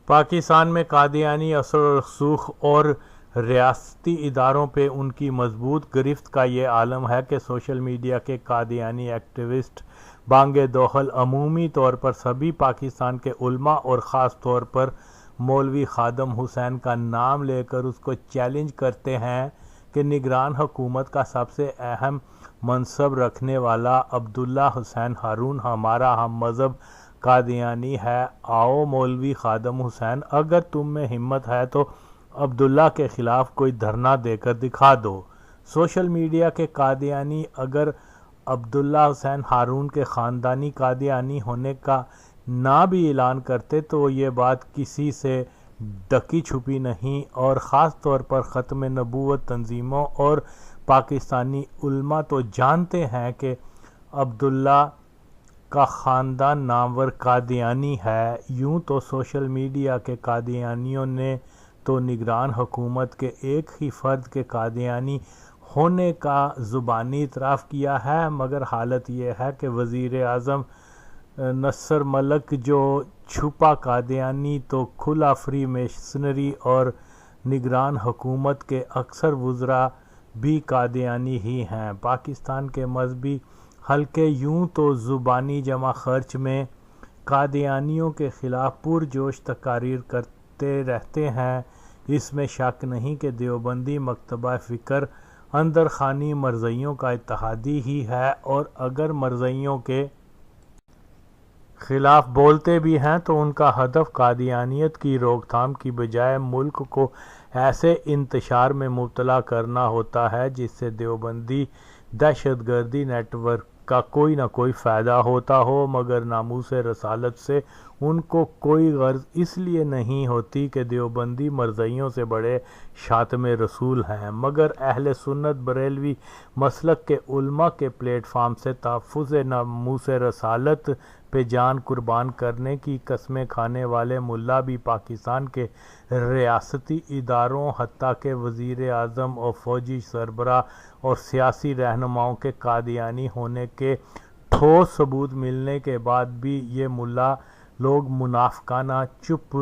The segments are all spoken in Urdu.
پاکستان میں قادیانی اثر و رسوخ اور ریاستی اداروں پہ ان کی مضبوط گرفت کا یہ عالم ہے کہ سوشل میڈیا کے قادیانی ایکٹیوسٹ بانگ دخل عمومی طور پر سبھی پاکستان کے علماء اور خاص طور پر مولوی خادم حسین کا نام لے کر اس کو چیلنج کرتے ہیں کہ نگران حکومت کا سب سے اہم منصب رکھنے والا عبداللہ حسین ہارون ہمارا ہم مذہب قادیانی ہے۔ آؤ مولوی خادم حسین، اگر تم میں ہمت ہے تو عبداللہ کے خلاف کوئی دھرنا دے کر دکھا دو۔ سوشل میڈیا کے قادیانی اگر عبداللہ حسین ہارون کے خاندانی قادیانی ہونے کا نہ بھی اعلان کرتے تو یہ بات کسی سے ڈکی چھپی نہیں، اور خاص طور پر ختم نبوت تنظیموں اور پاکستانی علماء تو جانتے ہیں کہ عبداللہ کا خاندان نامور قادیانی ہے۔ یوں تو سوشل میڈیا کے قادیانیوں نے تو نگران حکومت کے ایک ہی فرد کے قادیانی ہونے کا زبانی اعتراف کیا ہے، مگر حالت یہ ہے کہ وزیر اعظم نصر ملک جو چھپا قادیانی تو کھلا فری میسنری، اور نگران حکومت کے اکثر وزراء بھی قادیانی ہی ہیں۔ پاکستان کے مذہبی حلقے یوں تو زبانی جمع خرچ میں قادیانیوں کے خلاف پرجوش تقاریر کرتے رہتے ہیں۔ اس میں شک نہیں کہ دیوبندی مکتبہ فکر اندر خانی مرزائیوں کا اتحادی ہی ہے، اور اگر مرزائیوں کے خلاف بولتے بھی ہیں تو ان کا ہدف قادیانیت کی روک تھام کی بجائے ملک کو ایسے انتشار میں مبتلا کرنا ہوتا ہے جس سے دیوبندی دہشت گردی نیٹ ورک کا کوئی نہ کوئی فائدہ ہوتا ہو، مگر ناموس رسالت سے ان کو کوئی غرض اس لیے نہیں ہوتی کہ دیوبندی مرزائیوں سے بڑے شاتم رسول ہیں، مگر اہل سنت بریلوی مسلک کے علماء کے پلیٹ فارم سے تحفظ ناموس رسالت پہ جان قربان کرنے کی قسمیں کھانے والے ملا بھی پاکستان کے ریاستی اداروں حتیٰ کہ وزیر اعظم اور فوجی سربراہ اور سیاسی رہنماؤں کے قادیانی ہونے کے ٹھوس ثبوت ملنے کے بعد بھی یہ ملا لوگ منافقانہ چپ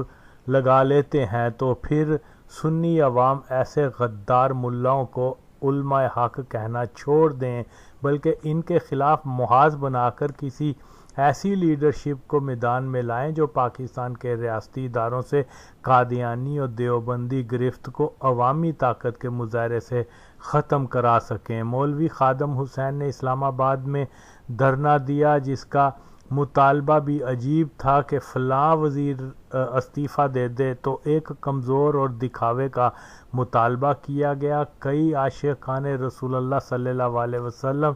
لگا لیتے ہیں، تو پھر سنی عوام ایسے غدار ملاؤں کو علماء حق کہنا چھوڑ دیں، بلکہ ان کے خلاف محاذ بنا کر کسی ایسی لیڈرشپ کو میدان میں لائیں جو پاکستان کے ریاستی اداروں سے قادیانی اور دیوبندی گرفت کو عوامی طاقت کے مظاہرے سے ختم کرا سکیں۔ مولوی خادم حسین نے اسلام آباد میں دھرنا دیا، جس کا مطالبہ بھی عجیب تھا کہ فلاں وزیر استعفیٰ دے دے، تو ایک کمزور اور دکھاوے کا مطالبہ کیا گیا۔ کئی عاشقان رسول اللہ صلی اللہ علیہ وسلم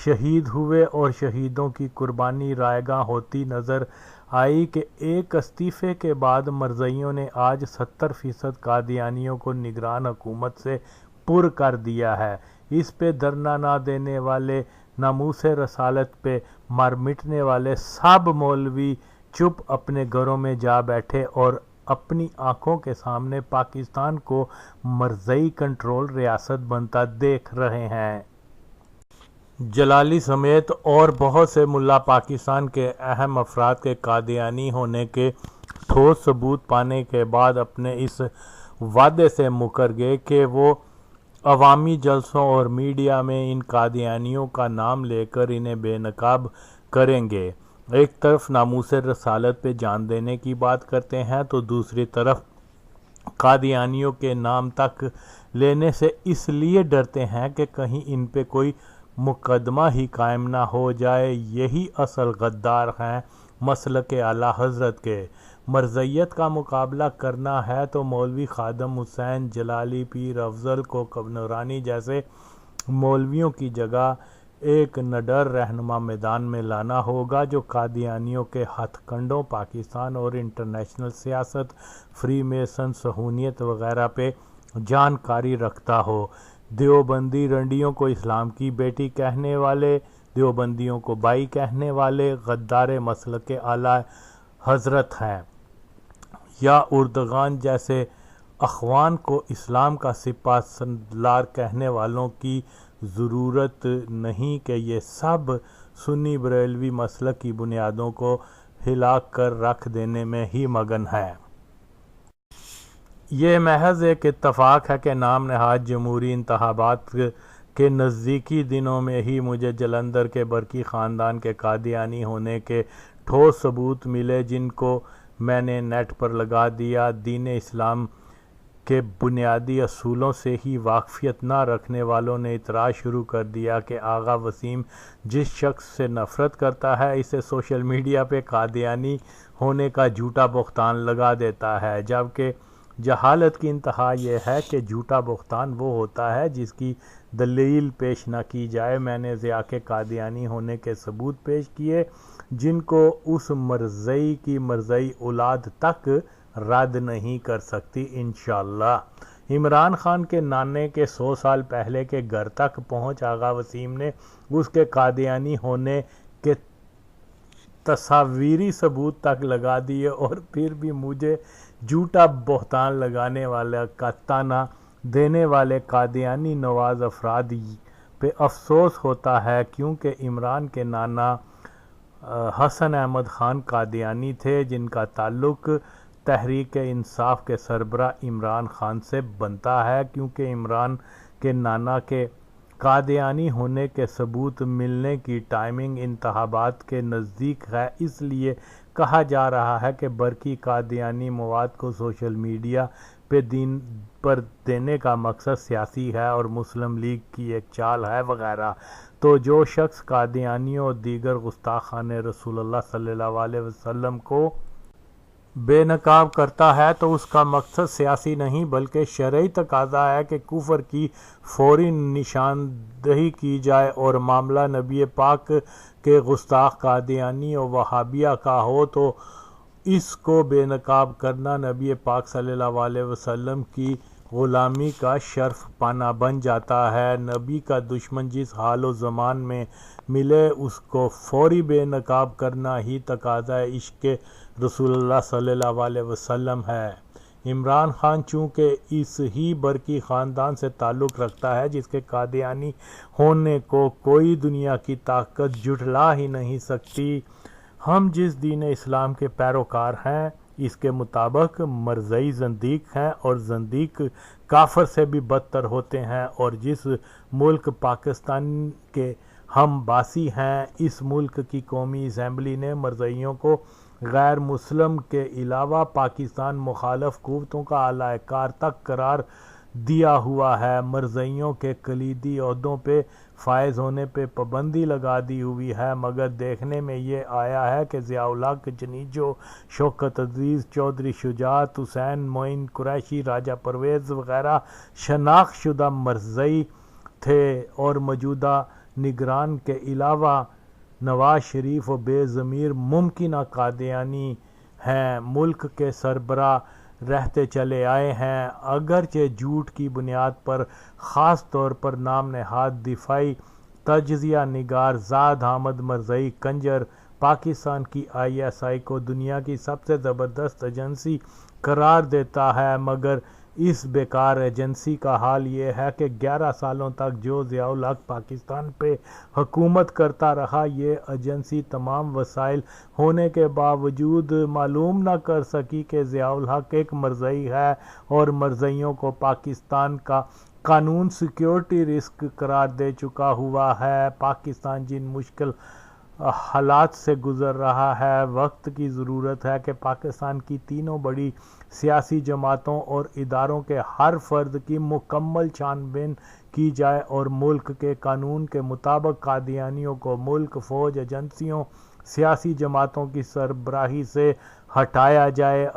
شہید ہوئے اور شہیدوں کی قربانی رائگاں ہوتی نظر آئی کہ ایک استعفے کے بعد مرزائیوں نے آج 70% قادیانیوں کو نگران حکومت سے پر کر دیا ہے۔ اس پہ دھرنا نہ دینے والے، ناموس رسالت پہ مر مٹنے والے سب مولوی چپ اپنے گھروں میں جا بیٹھے اور اپنی آنکھوں کے سامنے پاکستان کو مرزائی کنٹرول ریاست بنتا دیکھ رہے ہیں۔ جلالی سمیت اور بہت سے ملا پاکستان کے اہم افراد کے قادیانی ہونے کے ٹھوس ثبوت پانے کے بعد اپنے اس وعدے سے مکر گئے کہ وہ عوامی جلسوں اور میڈیا میں ان قادیانیوں کا نام لے کر انہیں بے نقاب کریں گے۔ ایک طرف ناموس رسالت پہ جان دینے کی بات کرتے ہیں تو دوسری طرف قادیانیوں کے نام تک لینے سے اس لیے ڈرتے ہیں کہ کہیں ان پہ کوئی مقدمہ ہی قائم نہ ہو جائے۔ یہی اصل غدار ہیں مسلک اعلیٰ حضرت کے۔ مرزائیت کا مقابلہ کرنا ہے تو مولوی خادم حسین، جلالی، پیر افضل کو نورانی جیسے مولویوں کی جگہ ایک نڈر رہنما میدان میں لانا ہوگا جو قادیانیوں کے ہتھ کنڈوں پاکستان اور انٹرنیشنل سیاست، فری میسن، صہیونیت وغیرہ پہ جانکاری رکھتا ہو۔ دیوبندی رنڈیوں کو اسلام کی بیٹی کہنے والے، دیوبندیوں کو بائی کہنے والے غدار مسلک اعلیٰ حضرت ہیں، یا اردگان جیسے اخوان کو اسلام کا سپہ سالار کہنے والوں کی ضرورت نہیں کہ یہ سب سنی بریلوی مسلک کی بنیادوں کو ہلا کر رکھ دینے میں ہی مگن ہے۔ یہ محض ایک اتفاق ہے کہ نام نہاد جمہوری انتخابات کے نزدیکی دنوں میں ہی مجھے جلندھر کے برقی خاندان کے قادیانی ہونے کے ٹھوس ثبوت ملے، جن کو میں نے نیٹ پر لگا دیا۔ دین اسلام کے بنیادی اصولوں سے ہی واقفیت نہ رکھنے والوں نے اعتراض شروع کر دیا کہ آغا وسیم جس شخص سے نفرت کرتا ہے اسے سوشل میڈیا پہ قادیانی ہونے کا جھوٹا بہتان لگا دیتا ہے، جبکہ جہالت کی انتہا یہ ہے کہ جھوٹا بہتان وہ ہوتا ہے جس کی دلیل پیش نہ کی جائے۔ میں نے ضیاء کے قادیانی ہونے کے ثبوت پیش کیے جن کو اس مرزئی کی مرزئی اولاد تک رد نہیں کر سکتی انشاءاللہ۔ عمران خان کے نانے کے 100 سال پہلے کے گھر تک پہنچ آغا وسیم نے اس کے قادیانی ہونے کے تصاویری ثبوت تک لگا دیے، اور پھر بھی مجھے جھوٹا بہتان لگانے والا کا طعنہ دینے والے قادیانی نواز افراد پہ افسوس ہوتا ہے، کیونکہ عمران کے نانا حسن احمد خان قادیانی تھے، جن کا تعلق تحریک انصاف کے سربراہ عمران خان سے بنتا ہے۔ کیونکہ عمران کے نانا کے قادیانی ہونے کے ثبوت ملنے کی ٹائمنگ انتخابات کے نزدیک ہے، اس لیے کہا جا رہا ہے کہ برقی قادیانی مواد کو سوشل میڈیا پہ پر دینے کا مقصد سیاسی ہے اور مسلم لیگ کی ایک چال ہے وغیرہ۔ تو جو شخص قادیانیوں اور دیگر گستاخان رسول اللہ صلی اللہ علیہ وسلم کو بے نقاب کرتا ہے تو اس کا مقصد سیاسی نہیں بلکہ شرعی تقاضا ہے کہ کفر کی فوری نشاندہی کی جائے، اور معاملہ نبی پاک کے گستاخ قادیانی اور وہابیہ کا ہو تو اس کو بے نقاب کرنا نبی پاک صلی اللہ علیہ وسلم کی غلامی کا شرف پانا بن جاتا ہے۔ نبی کا دشمن جس حال و زمان میں ملے اس کو فوری بے نقاب کرنا ہی تقاضا عشق رسول اللہ صلی اللہ علیہ وسلم ہے۔ عمران خان چونکہ اس ہی برقی خاندان سے تعلق رکھتا ہے جس کے قادیانی ہونے کو کوئی دنیا کی طاقت جھٹلا ہی نہیں سکتی۔ ہم جس دین اسلام کے پیروکار ہیں اس کے مطابق مرزئی زندیق ہیں، اور زندیق کافر سے بھی بدتر ہوتے ہیں، اور جس ملک پاکستان کے ہم باسی ہیں، اس ملک کی قومی اسمبلی نے مرزئیوں کو غیر مسلم کے علاوہ پاکستان مخالف قوتوں کا اعلی کار تک قرار دیا ہوا ہے۔ مرزئیوں کے کلیدی عہدوں پہ فائز ہونے پہ پابندی لگا دی ہوئی ہے، مگر دیکھنے میں یہ آیا ہے کہ ضیاء الحق جنیجو، شوکت عزیز، چودھری شجاعت حسین، معین قریشی، راجہ پرویز وغیرہ شناخت شدہ مرزئی تھے، اور موجودہ نگران کے علاوہ نواز شریف و بے ضمیر ممکنہ قادیانی ہیں، ملک کے سربراہ رہتے چلے آئے ہیں، اگرچہ جھوٹ کی بنیاد پر، خاص طور پر نام نہاد دفاعی تجزیہ نگار زاد احمد مرزئی کنجر پاکستان کی ISI کو دنیا کی سب سے زبردست ایجنسی قرار دیتا ہے، مگر اس بیکار ایجنسی کا حال یہ ہے کہ 11 سالوں تک جو ضیاء الحق پاکستان پہ حکومت کرتا رہا، یہ ایجنسی تمام وسائل ہونے کے باوجود معلوم نہ کر سکی کہ ضیاء الحق ایک مرزئی ہے، اور مرزئیوں کو پاکستان کا قانون سیکیورٹی رسک قرار دے چکا ہوا ہے۔ پاکستان جن مشکل حالات سے گزر رہا ہے، وقت کی ضرورت ہے کہ پاکستان کی تینوں بڑی سیاسی جماعتوں اور اداروں کے ہر فرد کی مکمل چھان بین کی جائے، اور ملک کے قانون کے مطابق قادیانیوں کو ملک، فوج، ایجنسیوں، سیاسی جماعتوں کی سربراہی سے ہٹایا جائے۔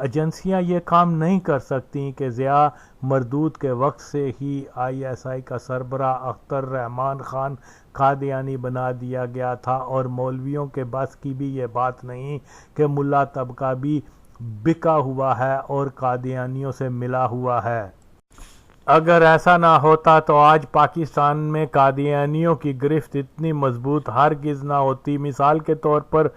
ایجنسیاں یہ کام نہیں کر سکتیں کہ ضیاء مردود کے وقت سے ہی ISI کا سربراہ اختر رحمان خان قادیانی بنا دیا گیا تھا، اور مولویوں کے بس کی بھی یہ بات نہیں کہ ملا طبقہ بھی بکا ہوا ہے اور قادیانیوں سے ملا ہوا ہے۔ اگر ایسا نہ ہوتا تو آج پاکستان میں قادیانیوں کی گرفت اتنی مضبوط ہرگز نہ ہوتی۔ مثال کے طور پر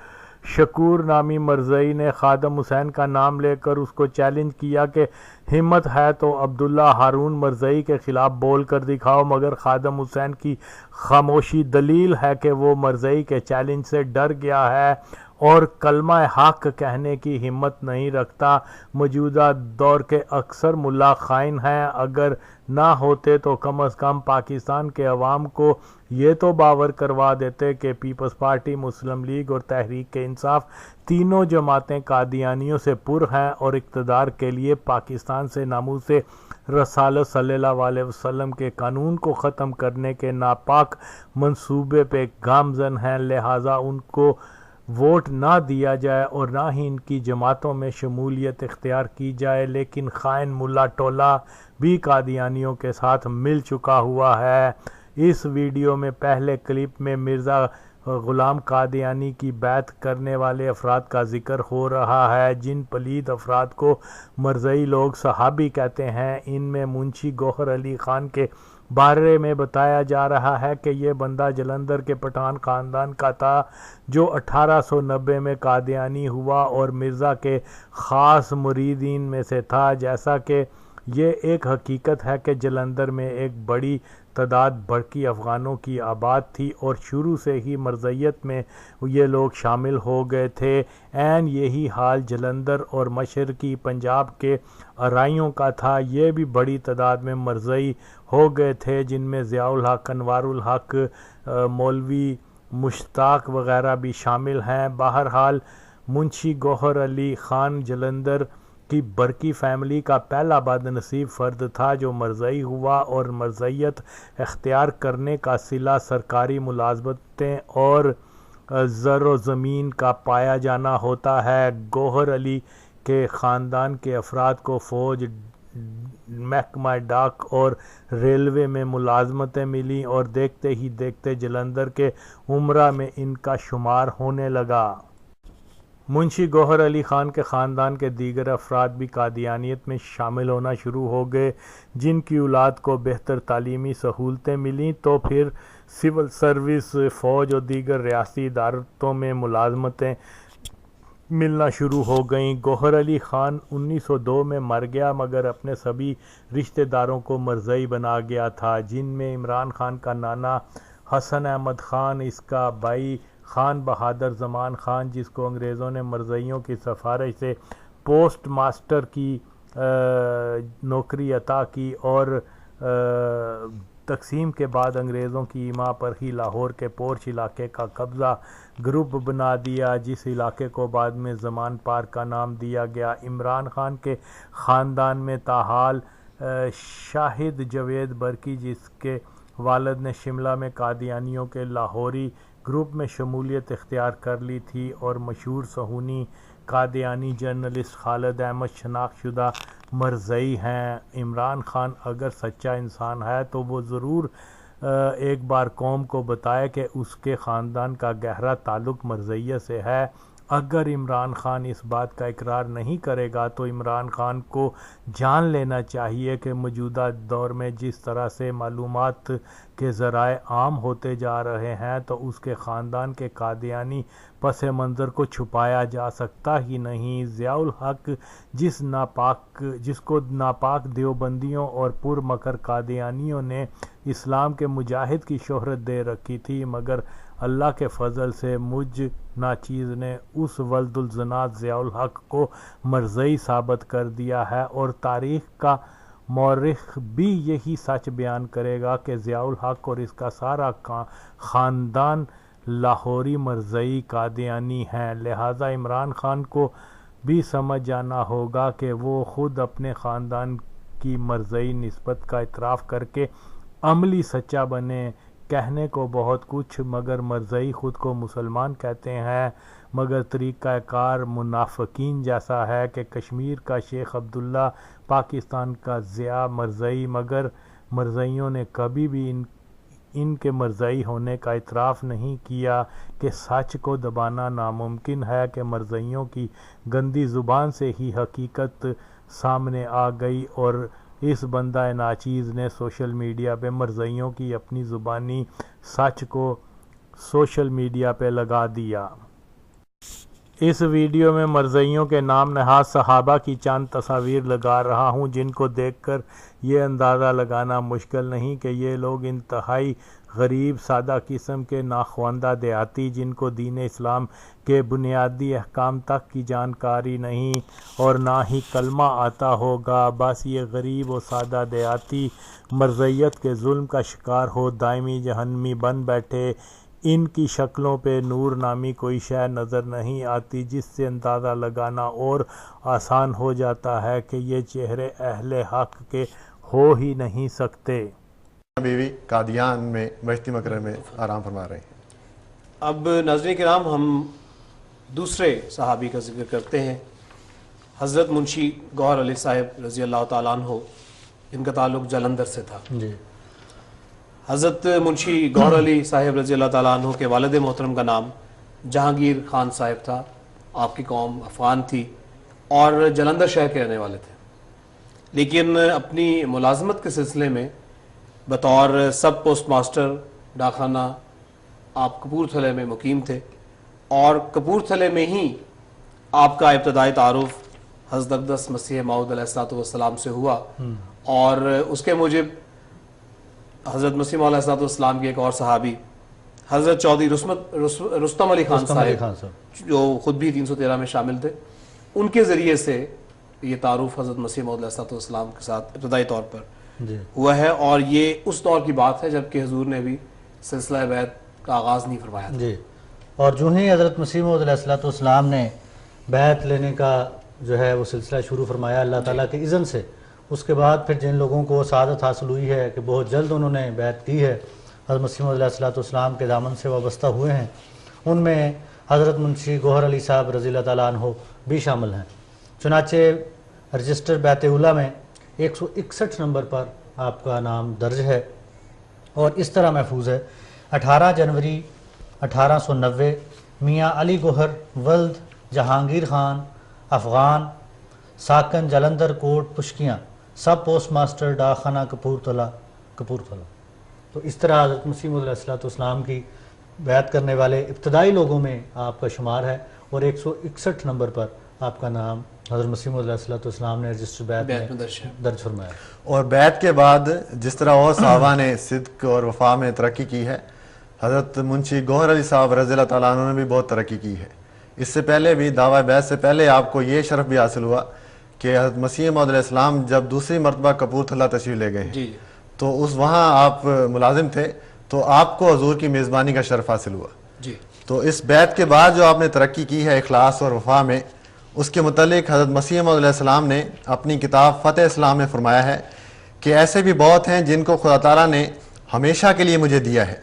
شکور نامی مرزئی نے خادم حسین کا نام لے کر اس کو چیلنج کیا کہ ہمت ہے تو عبداللہ ہارون مرزئی کے خلاف بول کر دکھاؤ، مگر خادم حسین کی خاموشی دلیل ہے کہ وہ مرزئی کے چیلنج سے ڈر گیا ہے، اور کلمہ حق کہنے کی ہمت نہیں رکھتا۔ موجودہ دور کے اکثر ملا خائن ہیں، اگر نہ ہوتے تو کم از کم پاکستان کے عوام کو یہ تو باور کروا دیتے کہ پیپلز پارٹی، مسلم لیگ اور تحریک انصاف تینوں جماعتیں قادیانیوں سے پر ہیں اور اقتدار کے لیے پاکستان سے ناموس رسالت صلی اللہ علیہ وسلم کے قانون کو ختم کرنے کے ناپاک منصوبے پہ گامزن ہیں، لہٰذا ان کو ووٹ نہ دیا جائے اور نہ ہی ان کی جماعتوں میں شمولیت اختیار کی جائے۔ لیکن خائن ملا ٹولہ بھی قادیانیوں کے ساتھ مل چکا ہوا ہے۔ اس ویڈیو میں پہلے کلپ میں مرزا غلام قادیانی کی بیعت کرنے والے افراد کا ذکر ہو رہا ہے، جن پلید افراد کو مرزئی لوگ صحابی کہتے ہیں۔ ان میں منشی گوہر علی خان کے بارے میں بتایا جا رہا ہے کہ یہ بندہ جلندھر کے پٹھان خاندان کا تھا جو 1890 میں قادیانی ہوا اور مرزا کے خاص مریدین میں سے تھا۔ جیسا کہ یہ ایک حقیقت ہے کہ جلندھر میں ایک بڑی تعداد برقی افغانوں کی آباد تھی اور شروع سے ہی مرزیت میں یہ لوگ شامل ہو گئے تھے۔ عین یہی حال جلندھر اور مشرقی پنجاب کے ارائیوں کا تھا، یہ بھی بڑی تعداد میں مرزئی ہو گئے تھے، جن میں ضیاء الحق، انوار الحق، مولوی مشتاق وغیرہ بھی شامل ہیں۔ بہرحال منشی گوہر علی خان جلندھر کی برقی فیملی کا پہلا بد نصیب فرد تھا جو مرزئی ہوا، اور مرزیت اختیار کرنے کا صلہ سرکاری ملازمتیں اور زر و زمین کا پایا جانا ہوتا ہے۔ گوہر علی کے خاندان کے افراد کو فوج، محکمہ ڈاک اور ریلوے میں ملازمتیں ملیں اور دیکھتے ہی دیکھتے جلندھر کے امراء میں ان کا شمار ہونے لگا۔ منشی گوہر علی خان کے خاندان کے دیگر افراد بھی قادیانیت میں شامل ہونا شروع ہو گئے۔ جن کی اولاد کو بہتر تعلیمی سہولتیں ملیں تو پھر سول سروس، فوج اور دیگر ریاستی اداروں میں ملازمتیں ملنا شروع ہو گئیں۔ گوہر علی خان 1902 میں مر گیا مگر اپنے سبھی رشتہ داروں کو مرزئی بنا گیا تھا، جن میں عمران خان کا نانا حسن احمد خان، اس کا بھائی خان بہادر زمان خان جس کو انگریزوں نے مرزئیوں کی سفارش سے پوسٹ ماسٹر کی نوکری عطا کی اور تقسیم کے بعد انگریزوں کی ایما پر ہی لاہور کے پورچ علاقے کا قبضہ گروپ بنا دیا، جس علاقے کو بعد میں زمان پارک کا نام دیا گیا۔ عمران خان کے خاندان میں تاحال شاہد جاوید برقی جس کے والد نے شملہ میں قادیانیوں کے لاہوری گروپ میں شمولیت اختیار کر لی تھی، اور مشہور صہیونی قادیانی جرنلسٹ خالد احمد شناخت شدہ مرزئی ہیں۔ عمران خان اگر سچا انسان ہے تو وہ ضرور ایک بار قوم کو بتائے کہ اس کے خاندان کا گہرا تعلق مرزیت سے ہے۔ اگر عمران خان اس بات کا اقرار نہیں کرے گا تو عمران خان کو جان لینا چاہیے کہ موجودہ دور میں جس طرح سے معلومات کے ذرائع عام ہوتے جا رہے ہیں تو اس کے خاندان کے قادیانی پس منظر کو چھپایا جا سکتا ہی نہیں۔ ضیاء الحق جس کو ناپاک دیوبندیوں اور پر مکر قادیانیوں نے اسلام کے مجاہد کی شہرت دے رکھی تھی، مگر اللہ کے فضل سے مجھ ناچیز نے اس ولد الزنا ضیاء الحق کو مرزئی ثابت کر دیا ہے، اور تاریخ کا مورخ بھی یہی سچ بیان کرے گا کہ ضیاء الحق اور اس کا سارا خاندان لاہوری مرزئی قادیانی ہیں۔ لہٰذا عمران خان کو بھی سمجھ جانا ہوگا کہ وہ خود اپنے خاندان کی مرزئی نسبت کا اعتراف کر کے عملی سچا بنے۔ کہنے کو بہت کچھ، مگر مرزئی خود کو مسلمان کہتے ہیں، مگر طریقہ کار منافقین جیسا ہے کہ کشمیر کا شیخ عبداللہ، پاکستان کا ضیاء مرزئی، مگر مرزئیوں نے کبھی بھی ان کے مرزئی ہونے کا اعتراف نہیں کیا کہ سچ کو دبانا ناممکن ہے کہ مرزئیوں کی گندی زبان سے ہی حقیقت سامنے آ گئی، اور اس بندہ ناچیز نے سوشل میڈیا پہ مرزئیوں کی اپنی زبانی سچ کو سوشل میڈیا پہ لگا دیا۔ اس ویڈیو میں مرزئیوں کے نام نہاد صحابہ کی چند تصاویر لگا رہا ہوں، جن کو دیکھ کر یہ اندازہ لگانا مشکل نہیں کہ یہ لوگ انتہائی غریب سادہ قسم کے ناخواندہ دیہاتی جن کو دین اسلام کے بنیادی احکام تک کی جانکاری نہیں اور نہ ہی کلمہ آتا ہوگا، بس یہ غریب و سادہ دیہاتی مرضیت کے ظلم کا شکار ہو دائمی جہنمی بن بیٹھے۔ ان کی شکلوں پہ نور نامی کوئی شے نظر نہیں آتی جس سے اندازہ لگانا اور آسان ہو جاتا ہے کہ یہ چہرے اہل حق کے ہو ہی نہیں سکتے۔ بیوی قادیان میں بہشتی مقرر میں آرام فرما رہے ہیں۔ اب ناظرین کرام ہم دوسرے صحابی کا ذکر کرتے ہیں، حضرت منشی گوہر علی صاحب رضی اللہ تعالیٰ عنہ، ان کا تعلق جلندھر سے تھا۔ حضرت منشی گوہر علی صاحب رضی اللہ تعالیٰ عنہ کے والد محترم کا نام جہانگیر خان صاحب تھا، آپ کی قوم افغان تھی اور جلندھر شہر کے رہنے والے تھے، لیکن اپنی ملازمت کے سلسلے میں بطور سب پوسٹ ماسٹر ڈاکخانہ آپ کپورتھلے میں مقیم تھے، اور کپورتھلے میں ہی آپ کا ابتدائی تعارف حضرت اقدس مسیح موعود علیہ السلام سے ہوا، اور اس کے موجب حضرت مسیح موعود علیہ السلام کے ایک اور صحابی حضرت چودھری رستم علی خان صاحب جو خود بھی 313 میں شامل تھے، ان کے ذریعے سے یہ تعارف حضرت مسیح موعود علیہ السلام کے ساتھ ابتدائی طور پر ہوا ہے، اور یہ اس دور کی بات ہے جبکہ حضور نے بھی سلسلہ بیعت کا آغاز نہیں فرمایا تھا۔ اور جو ہی حضرت مسیح موعود علیہ السلام نے بیعت لینے کا جو ہے وہ سلسلہ شروع فرمایا اللہ تعالیٰ کے اذن سے، اس کے بعد پھر جن لوگوں کو سعادت حاصل ہوئی ہے کہ بہت جلد انہوں نے بیعت کی ہے، حضرت مسیح موعود علیہ السلام کے دامن سے وابستہ ہوئے ہیں، ان میں حضرت منشی گوہر علی صاحب رضی اللہ تعالیٰ عنہ بھی شامل ہیں۔ چنانچہ رجسٹر بیعت اولیٰ میں 161 نمبر پر آپ کا نام درج ہے، اور اس طرح محفوظ ہے: 18 جنوری 1890 میاں علی گوہر ولد جہانگیر خان افغان ساکن جلندھر کوٹ پشکیاں سب پوسٹ ماسٹر ڈاکخانہ کپورتھلا۔ تو اس طرح حضرت مسیح موعود علیہ السلام کی بیعت کرنے والے ابتدائی لوگوں میں آپ کا شمار ہے، اور 161 نمبر پر آپ کا نام حضرت مسیح موعود علیہ السلام نے رجسٹر بیعت میں درج فرمایا۔ اور بیعت کے بعد جس طرح اور صحابہ نے صدق اور وفا میں ترقی کی ہے، حضرت منشی گوہر علی صاحب رضی اللہ تعالیٰ عنہ نے بھی بہت ترقی کی ہے۔ اس سے پہلے بھی دعویٰ بیعت سے پہلے آپ کو یہ شرف بھی حاصل ہوا کہ حضرت مسیح موعود علیہ السلام جب دوسری مرتبہ کپورتھلا تشریف لے گئے ہیں تو وہاں آپ ملازم تھے، تو آپ کو حضور کی میزبانی کا شرف حاصل ہوا۔ تو اس بیعت کے بعد جو آپ نے ترقی کی ہے اخلاص اور وفا میں، اس کے متعلق حضرت مسیح موعود علیہ السلام نے اپنی کتاب فتح اسلام میں فرمایا ہے کہ ایسے بھی بہت ہیں جن کو خدا تعالیٰ نے ہمیشہ کے لیے مجھے دیا ہے،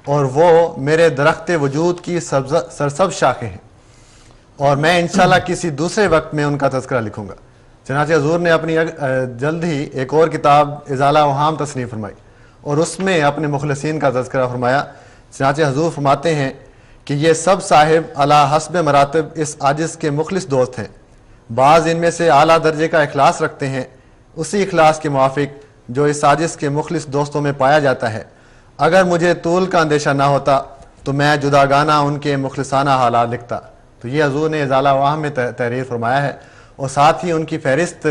اور وہ میرے درخت وجود کی سرسبز شاخیں ہیں، اور میں انشاءاللہ کسی دوسرے وقت میں ان کا تذکرہ لکھوں گا۔ چنانچہ حضور نے اپنی جلد ہی ایک اور کتاب ازالہ اوہام تصنیف فرمائی، اور اس میں اپنے مخلصین کا تذکرہ فرمایا۔ چنانچہ حضور فرماتے ہیں کہ یہ سب صاحب علی حسب مراتب اس عاجز کے مخلص دوست ہیں، بعض ان میں سے اعلیٰ درجے کا اخلاص رکھتے ہیں، اسی اخلاص کے موافق جو اس عاجز کے مخلص دوستوں میں پایا جاتا ہے۔ اگر مجھے طول کا اندیشہ نہ ہوتا تو میں جداگانہ ان کے مخلصانہ حالات لکھتا۔ تو یہ حضور نے ازالہ اوہام میں تحریر فرمایا ہے، اور ساتھ ہی ان کی فہرست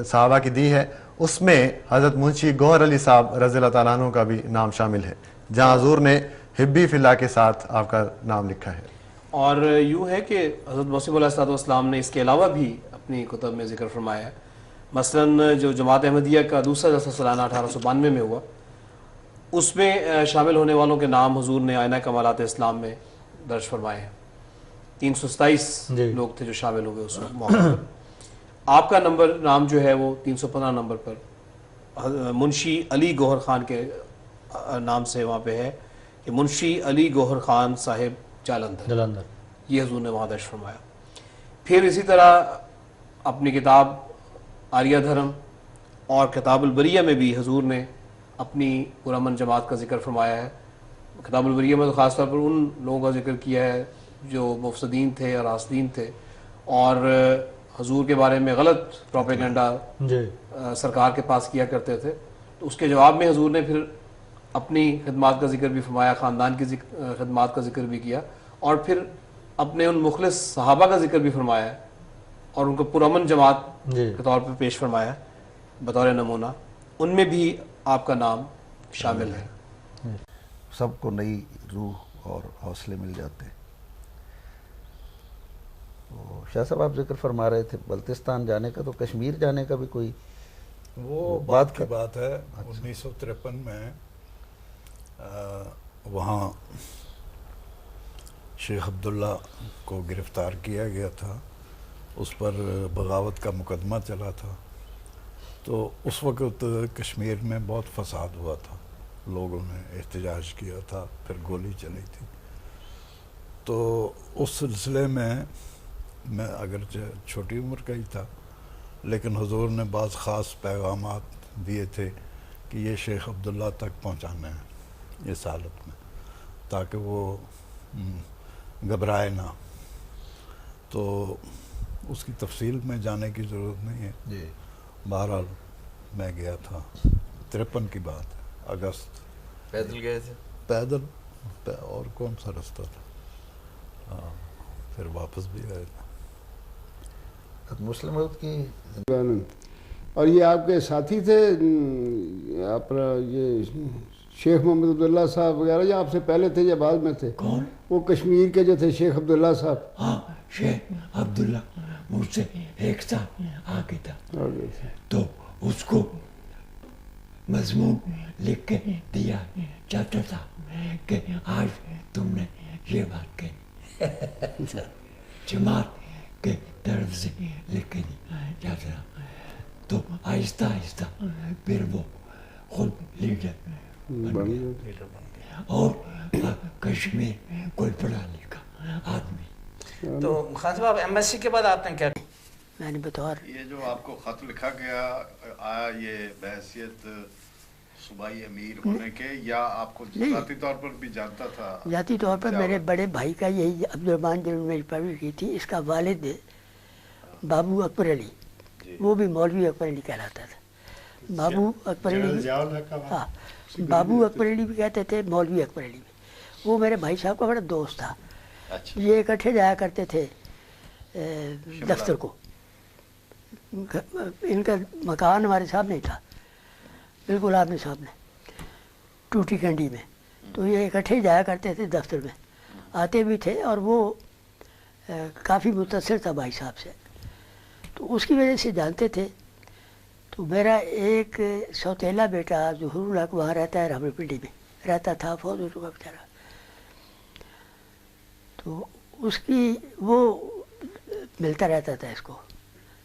صحابہ کی دی ہے، اس میں حضرت منشی گوہر علی صاحب رضی اللہ تعالیٰ عنہ کا بھی نام شامل ہے، جہاں حضور نے حبی فی اللہ کے ساتھ آپ کا نام لکھا ہے۔ اور یوں ہے کہ حضرت مسیح علیہ السلام نے اس کے علاوہ بھی اپنی کتب میں ذکر فرمایا ہے، مثلا جو جماعت احمدیہ کا دوسرا جلسہ سالانہ 1892 میں ہوا، اس میں شامل ہونے والوں کے نام حضور نے آئینہ کمالات اسلام میں درج فرمائے ہیں۔ 327 لوگ تھے جو شامل ہوئے اس موقع پر۔ آپ کا نام جو ہے وہ 315 نمبر پر منشی علی گوہر خان کے نام سے وہاں پہ ہے کہ منشی علی گوہر خان صاحب جلندھر، یہ حضور نے وہاں درج فرمایا۔ پھر اسی طرح اپنی کتاب آریہ دھرم اور کتاب البریہ میں بھی حضور نے اپنی پرامن جماعت کا ذکر فرمایا ہے۔ کتاب البریہ میں تو خاص طور پر ان لوگوں کا ذکر کیا ہے جو مفسدین تھے اور راسدین تھے، اور حضور کے بارے میں غلط پروپیگنڈا سرکار کے پاس کیا کرتے تھے، تو اس کے جواب میں حضور نے پھر اپنی خدمات کا ذکر بھی فرمایا، خاندان کی خدمات کا ذکر بھی کیا، اور پھر اپنے ان مخلص صحابہ کا ذکر بھی فرمایا ہے، اور ان کو پرامن جماعت کے طور پر پیش فرمایا بطور نمونہ۔ ان میں بھی آپ کا نام شامل ہے۔ سب کو نئی روح اور حوصلے مل جاتے ہیں۔ تو شاہ صاحب آپ ذکر فرما رہے تھے بلتستان جانے کا، تو کشمیر جانے کا بھی کوئی وہ بات کی بات ہے 1953 میں وہاں شیخ عبداللہ کو گرفتار کیا گیا تھا، اس پر بغاوت کا مقدمہ چلا تھا، تو اس وقت کشمیر میں بہت فساد ہوا تھا، لوگوں نے احتجاج کیا تھا، پھر گولی چلی تھی۔ تو اس سلسلے میں اگرچہ چھوٹی عمر کا ہی تھا، لیکن حضور نے بعض خاص پیغامات دیے تھے کہ یہ شیخ عبداللہ تک پہنچانا ہے اس حالت میں، تاکہ وہ گھبرائے نہ۔ تو اس کی تفصیل میں جانے کی ضرورت نہیں ہے جی بہرحال میں گیا تھا، 53 کی بات ہے، اگست۔ پیدل گئے تھے؟ پیدل، اور کون سا رستہ تھا، ہاں پھر واپس بھی آئے تھے۔ مسلم موت کی اور یہ آپ کے ساتھی تھے اپنا یہ شیخ محمد عبداللہ صاحب وغیرہ، یا آپ سے پہلے تھے یا بعد میں تھے؟ کون؟ وہ کشمیر کے جو تھے شیخ عبداللہ صاحب۔ ہاں شیخ عبداللہ مجھ سے ایک سال آگے تھا، تو اس کو مضمون لکھ کے دیا چاہتا تھا کہ آج تم نے یہ بات کہی، جماعت کے طرف سے لکھ کے دیا چاہتا تھا، تو آہستہ آہستہ پھر وہ خود لیڈر بن گیا اور کشمیر کوئی پڑھا لکھا آدمی۔ تو خان صاحب ایم ایس سی کے بعد آپ نے کیا؟ میں نے بطور یہ جو آپ کو خط لکھا گیا، آیا یہ بحیثیت صوبائی امیر ہونے کے، یا آپ کو ذاتی طور پر بھی جانتا تھا؟ ذاتی طور پر میرے بڑے بھائی کا یہی عبدالرحمٰن جنہوں نے میری پرورش کی تھی، اس کا والد بابو اکبر علی، وہ بھی مولوی اکبر علی کہلاتا تھا۔ بابو اکبر علی، ہاں بابو اکبر علی بھی کہتے تھے، مولوی اکبر علی بھی۔ وہ میرے بھائی صاحب کا بڑا دوست تھا، یہ اکٹھے جایا کرتے تھے دفتر کو۔ ان کا مکان ہمارے سامنے تھا، بالکل آمنے سامنے ٹوٹی کنڈی میں، تو یہ اکٹھے جایا کرتے تھے دفتر میں، آتے بھی تھے، اور وہ کافی متاثر تھا بھائی صاحب سے، تو اس کی وجہ سے جانتے تھے۔ تو میرا ایک سوتیلا بیٹا ظہور الحق وہاں رہتا ہے، راولی پنڈی میں رہتا تھا، فوت ہو چکا بیچارہ، تو اس کی وہ ملتا رہتا تھا اس کو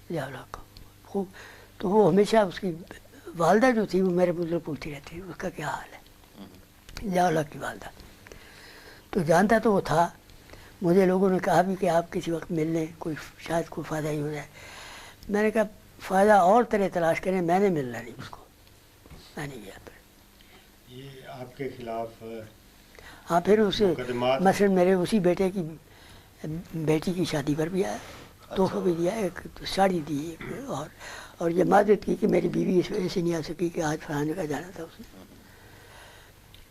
ضیاء الحق کو خوب، تو وہ ہمیشہ اس کی والدہ جو تھی وہ میرے مجھے پوچھتی رہتی اس کا کیا حال ہے، ضیاء الحق کی والدہ، تو جانتا تو وہ تھا۔ مجھے لوگوں نے کہا بھی کہ آپ کسی وقت مل لیں، کوئی شاید کوئی فائدہ ہی ہو جائے۔ میں نے کہا فائدہ اور طرح تلاش کریں، میں نے ملنا نہیں اس کو، میں نہیں گیا۔ پھر یہ آپ کے خلاف ہاں پھر اسے مثلاً میرے اسی بیٹے کی بیٹی کی شادی پر بھی آیا، تحفہ بھی دیا، ایک ساڑی دی ایک، اور یہ معذرت کی کہ میری بیوی اس وجہ سے نہیں آ سکی کہ آج فلاں جگہ جانا تھا اس نے۔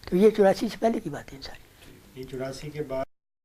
تو یہ 84 سے پہلے کی بات ہے ساری۔ یہ 84 کے بعد